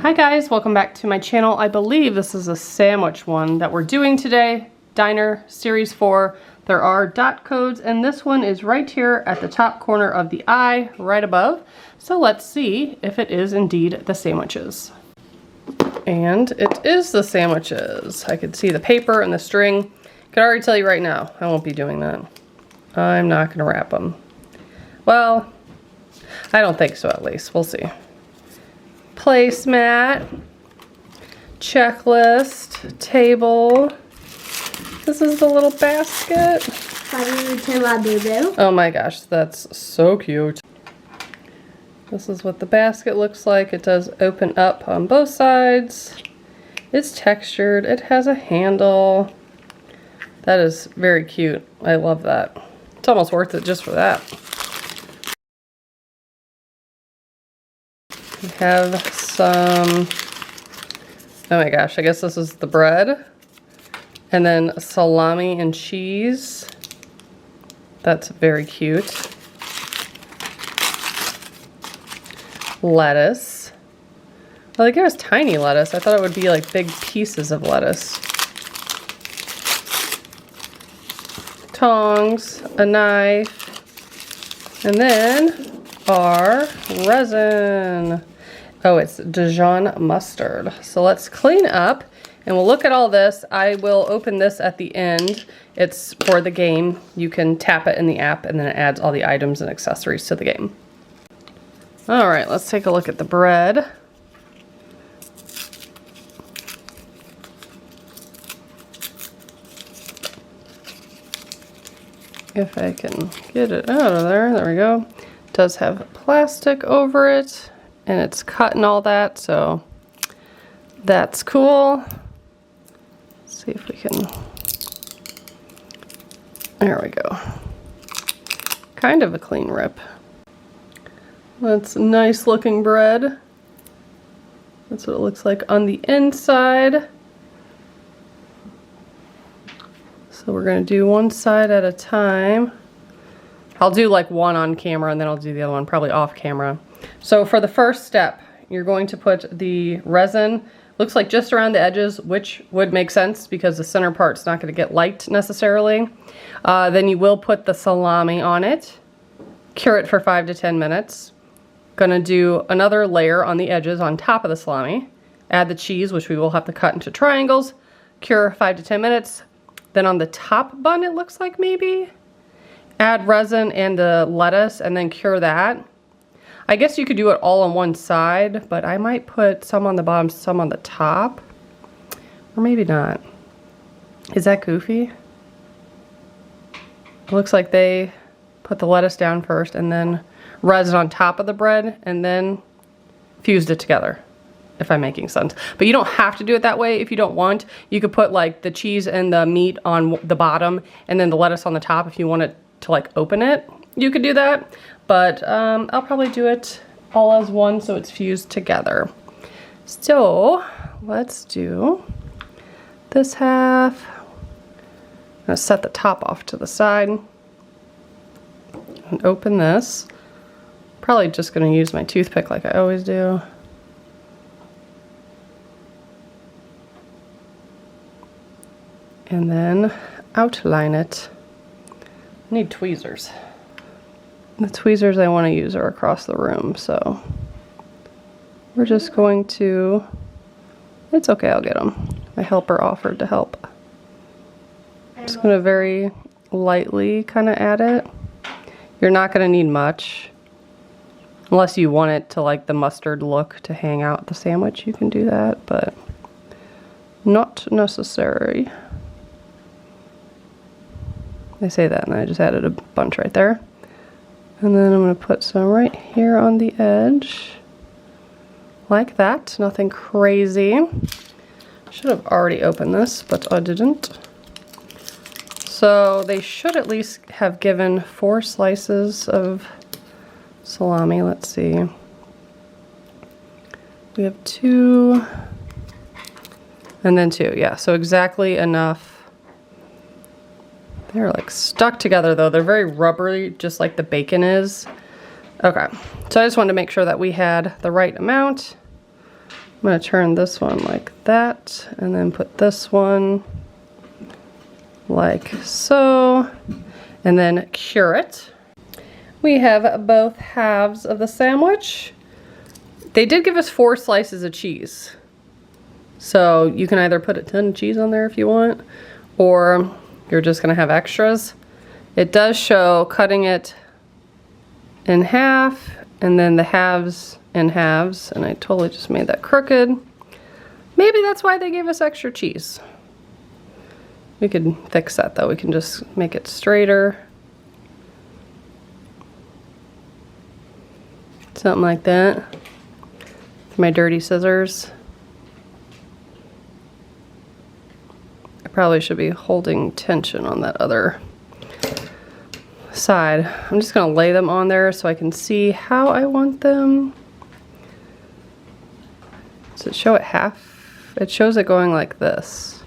Hi guys, welcome back to my channel. I believe this is a sandwich one that we're doing today. Diner Series 4. There are dot codes and this one is right here at the top corner of the eye, right above. So let's see if it is indeed the sandwiches. And it is the sandwiches. I could see the paper and the string. I can already tell you right now, I won't be doing that. I'm not gonna wrap them. Well, I don't think so at least, we'll see. Placemat, checklist, table. This is the little basket. Oh my gosh, that's so cute. This is what the basket looks like. It does open up on both sides. It's textured. It has a handle. That is very cute. I love that. It's almost worth it just for that. We have some, oh my gosh, I guess this is the bread. And then salami and cheese. That's very cute. Lettuce. Well, they gave us tiny lettuce. I thought it would be like big pieces of lettuce. Tongs, a knife, and then our resin. Oh, it's Dijon mustard. So let's clean up and we'll look at all this. I will open this at the end. It's for the game. You can tap it in the app and then it adds all the items and accessories to the game. All right, let's take a look at the bread. If I can get it out of there, there we go. It does have plastic over it and it's cut and all that, so that's cool. Let's see if we can, there we go. Kind of a clean rip. That's nice looking bread. That's what it looks like on the inside. So we're gonna do one side at a time. I'll do like one on camera and then I'll do the other one probably off camera. So for the first step, you're going to put the resin, looks like just around the edges, which would make sense because the center part's not gonna get light necessarily. Then you will put the salami on it, cure it for 5 to 10 minutes. Gonna do another layer on the edges on top of the salami, add the cheese, which we will have to cut into triangles, cure 5 to 10 minutes. Then on the top bun, it looks like maybe, add resin and the lettuce and then cure that. I guess you could do it all on one side, but I might put some on the bottom, some on the top, or maybe not. Is that goofy? It looks like they put the lettuce down first and then resin on top of the bread and then fused it together, if I'm making sense. But you don't have to do it that way if you don't want. You could put like the cheese and the meat on the bottom and then the lettuce on the top if you want it to like open it. You could do that, but I'll probably do it all as one so it's fused together. So let's do this half. I'm gonna set the top off to the side and open this. Probably just gonna use my toothpick like I always do. And then outline it. I need tweezers. The tweezers I want to use are across the room, so we're just going to, it's okay, I'll get them. My helper offered to help. Just going to very lightly kind of add it. You're not going to need much. Unless you want it to like the mustard look to hang out the sandwich, you can do that, but not necessary. I say that and I just added a bunch right there. And then I'm going to put some right here on the edge. Like that, nothing crazy. Should have already opened this, but I didn't. So they should at least have given 4 slices of salami. Let's see. We have 2 and then 2. Yeah, so exactly enough. They're like stuck together though. They're very rubbery, just like the bacon is. Okay, so I just wanted to make sure that we had the right amount. I'm going to turn this one like that, and then put this one like so, and then cure it. We have both halves of the sandwich. They did give us 4 slices of cheese. So you can either put a ton of cheese on there if you want, or you're just gonna have extras. It does show cutting it in half, and then the halves in halves, and I totally just made that crooked. Maybe that's why they gave us extra cheese. We could fix that though. We can just make it straighter. Something like that. With my dirty scissors. I probably should be holding tension on that other side. I'm just gonna lay them on there so I can see how I want them. Does it show it half? It shows it going like this.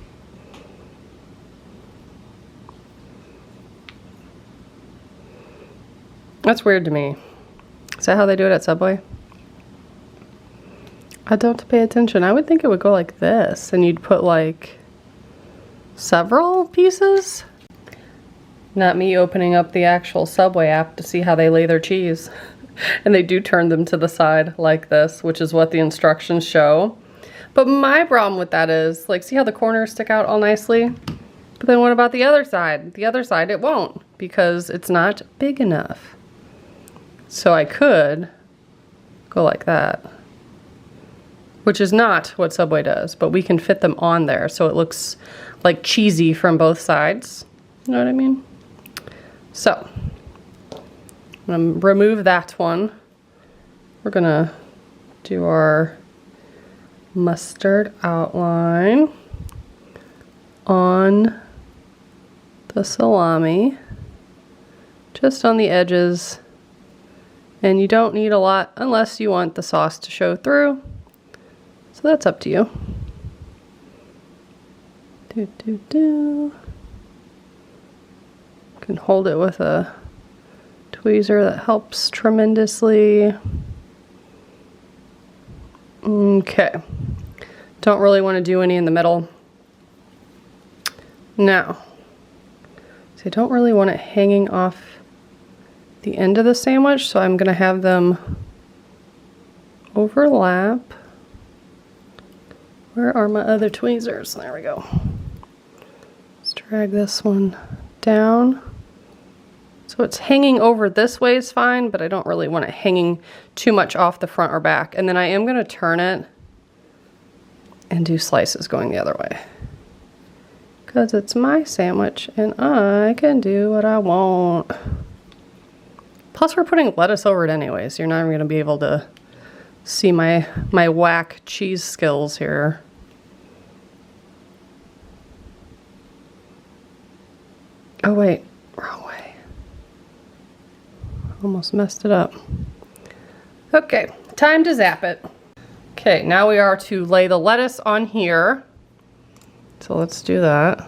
That's weird to me. Is that how they do it at Subway? I don't pay attention. I would think it would go like this, and you'd put like several pieces. Not me opening up the actual Subway app to see how they lay their cheese. And they do turn them to the side like this, which is what the instructions show. But my problem with that is, like, see how the corners stick out all nicely? But then what about the other side? The other side it won't, because it's not big enough. So I could go like that, which is not what Subway does, but we can fit them on there so it looks like cheesy from both sides. You know what I mean? So, I'm gonna remove that one. We're gonna do our mustard outline on the salami, just on the edges. And you don't need a lot unless you want the sauce to show through. So that's up to you. You can hold it with a tweezer, that helps tremendously. Okay. Don't really want to do any in the middle. Now, so I don't really want it hanging off the end of the sandwich, so I'm gonna have them overlap. Where are my other tweezers? There we go. Let's drag this one down. So it's hanging over this way is fine, but I don't really want it hanging too much off the front or back. And then I am gonna turn it and do slices going the other way, because it's my sandwich and I can do what I want. Plus we're putting lettuce over it anyway, so you're not even gonna be able to see my whack cheese skills here. Oh wait, wrong way. Almost messed it up. Okay, time to zap it. Okay, now we are to lay the lettuce on here. So let's do that.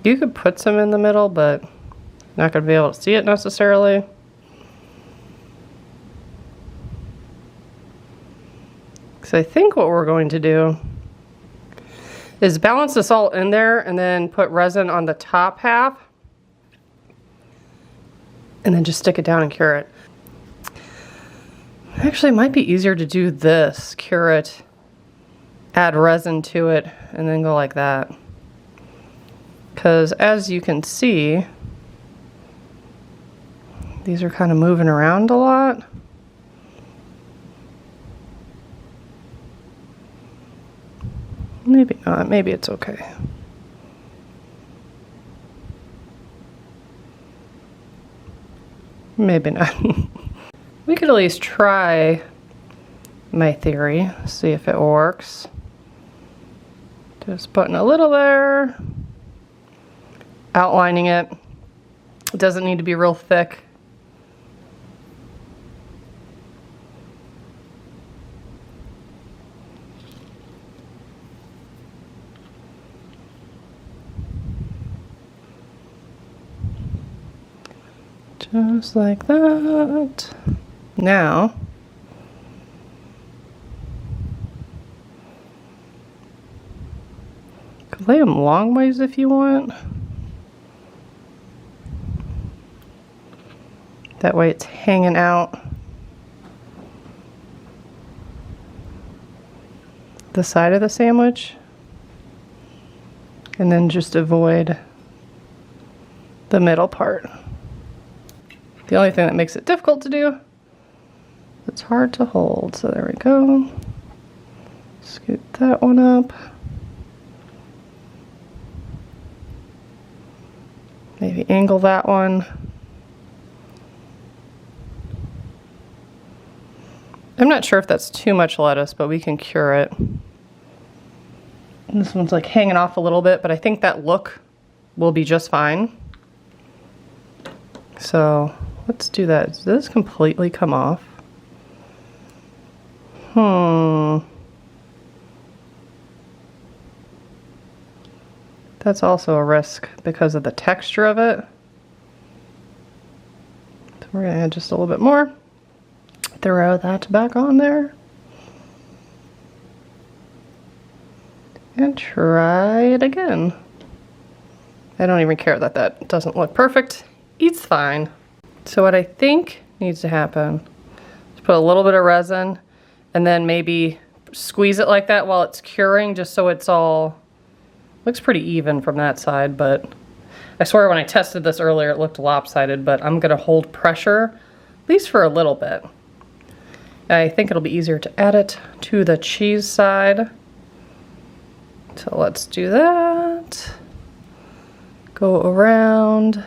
You could put some in the middle, but not gonna be able to see it necessarily. So I think what we're going to do is balance the salt in there and then put resin on the top half and then just stick it down and cure it. Actually, it might be easier to do this, cure it, add resin to it, and then go like that. Because as you can see, these are kind of moving around a lot. Maybe not, maybe it's okay. Maybe not. We could at least try my theory, see if it works. Just putting a little there, outlining it. It doesn't need to be real thick. Just like that. Now, lay them long ways if you want. That way it's hanging out the side of the sandwich. And then just avoid the middle part. The only thing that makes it difficult to do, it's hard to hold. So there we go. Scoot that one up. Maybe angle that one. I'm not sure if that's too much lettuce, but we can cure it. And this one's like hanging off a little bit, but I think that look will be just fine. So let's do that. Does this completely come off? That's also a risk because of the texture of it. So we're gonna add just a little bit more. Throw that back on there. And try it again. I don't even care that that doesn't look perfect. It's fine. So what I think needs to happen is put a little bit of resin and then maybe squeeze it like that while it's curing, just so it's all, looks pretty even from that side, but I swear when I tested this earlier it looked lopsided, but I'm gonna hold pressure, at least for a little bit. I think it'll be easier to add it to the cheese side. So let's do that. Go around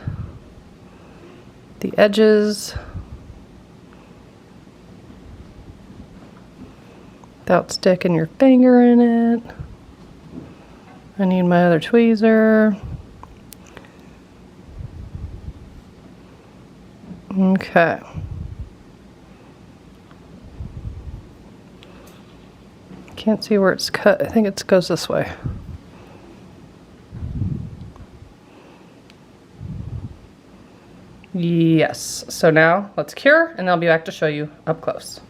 the edges without sticking your finger in it. I need my other tweezer. Okay. Can't see where it's cut. I think it goes this way. Yes. So now let's cure and I'll be back to show you up close.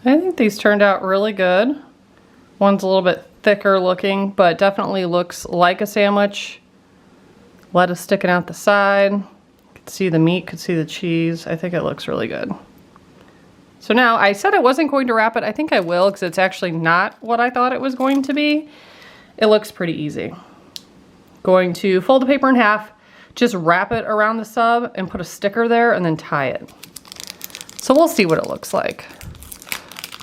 I think these turned out really good. One's a little bit thicker looking, but definitely looks like a sandwich. Lettuce sticking out the side. Could see the meat, could see the cheese. I think it looks really good. So now, I said I wasn't going to wrap it. I think I will, because it's actually not what I thought it was going to be. It looks pretty easy. Going to fold the paper in half, just wrap it around the sub and put a sticker there and then tie it. So we'll see what it looks like.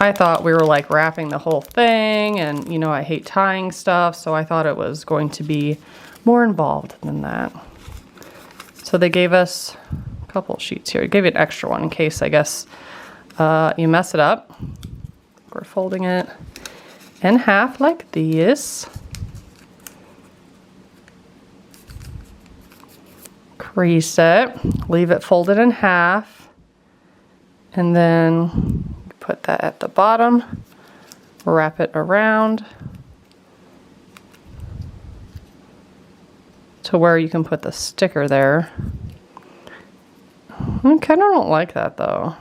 I thought we were like wrapping the whole thing, and you know I hate tying stuff, so I thought it was going to be more involved than that. So they gave us a couple sheets here. They gave you an extra one in case, I guess, you mess it up. We're folding it in half like this. Crease it, leave it folded in half, and then put that at the bottom, wrap it around to where you can put the sticker there. I kind of don't like that though.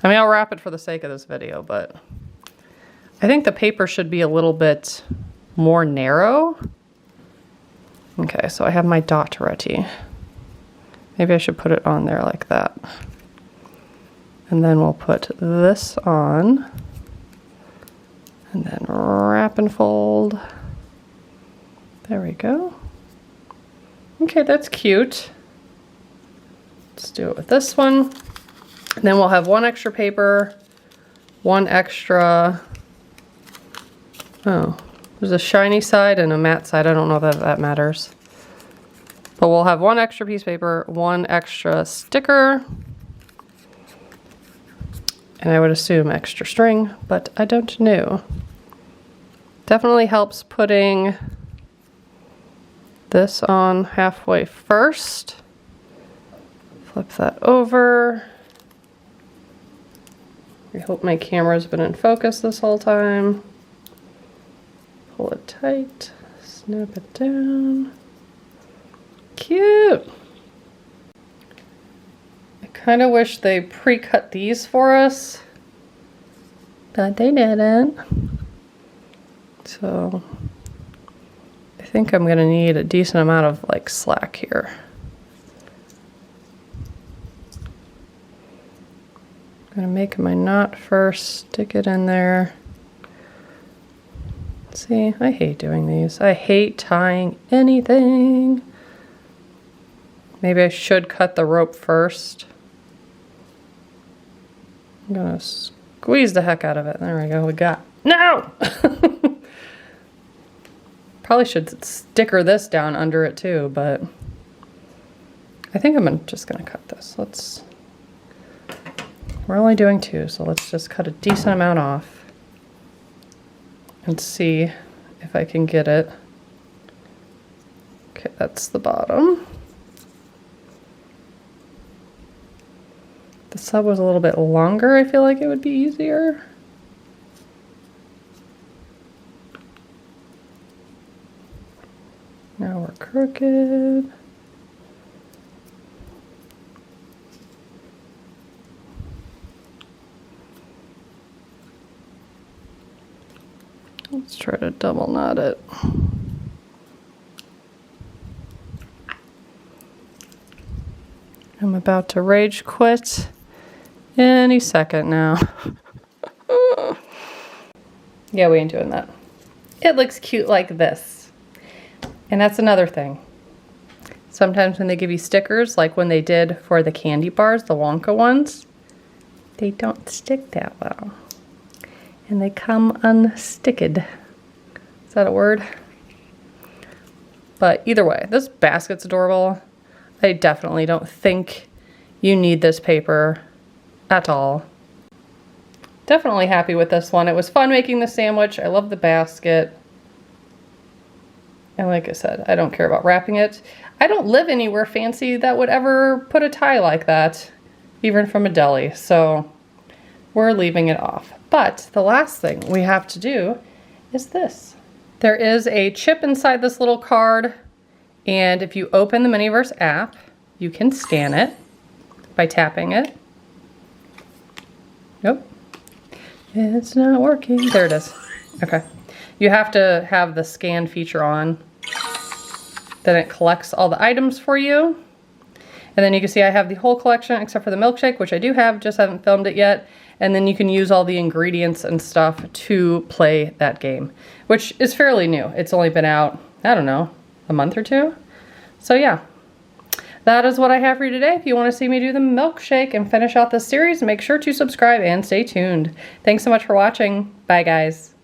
I mean, I'll wrap it for the sake of this video, but I think the paper should be a little bit more narrow. Okay, so I have my dot ready. Maybe I should put it on there like that. And then we'll put this on. And then wrap and fold. There we go. Okay, that's cute. Let's do it with this one. And then we'll have one extra paper, one extra, oh, there's a shiny side and a matte side. I don't know if that matters. But we'll have one extra piece of paper, one extra sticker, and I would assume extra string, but I don't know. Definitely helps putting this on halfway first. Flip that over. I hope my camera's been in focus this whole time. Pull it tight, snap it down. Cute. I kind of wish they pre-cut these for us, but they didn't. So I think I'm gonna need a decent amount of like slack here. I'm gonna make my knot first, stick it in there. See, I hate doing these. I hate tying anything. Maybe I should cut the rope first. I'm gonna squeeze the heck out of it. There we go, we got, no! Probably should sticker this down under it too, but I think I'm just gonna cut this. We're only doing 2, so let's just cut a decent amount off and see if I can get it. Okay, that's the bottom. The sub was a little bit longer. I feel like it would be easier. Now we're crooked. Let's try to double knot it. I'm about to rage quit any second now. Yeah, we ain't doing that. It looks cute like this. And that's another thing. Sometimes when they give you stickers, like when they did for the candy bars, the Wonka ones, they don't stick that well. And they come unsticked. Is that a word? But either way, this basket's adorable. I definitely don't think you need this paper at all. Definitely happy with this one. It was fun making the sandwich. I love the basket. And like I said, I don't care about wrapping it. I don't live anywhere fancy that would ever put a tie like that, even from a deli. So we're leaving it off. But the last thing we have to do is this. There is a chip inside this little card, and if you open the Miniverse app, you can scan it by tapping it. Nope, it's not working. There it is. Okay, you have to have the scan feature on. Then it collects all the items for you. And then you can see I have the whole collection except for the milkshake, which I do have, just haven't filmed it yet. And then you can use all the ingredients and stuff to play that game, which is fairly new. It's only been out, I don't know, a month or 2. So yeah, that is what I have for you today. If you want to see me do the milkshake and finish out this series, make sure to subscribe and stay tuned. Thanks so much for watching. Bye guys.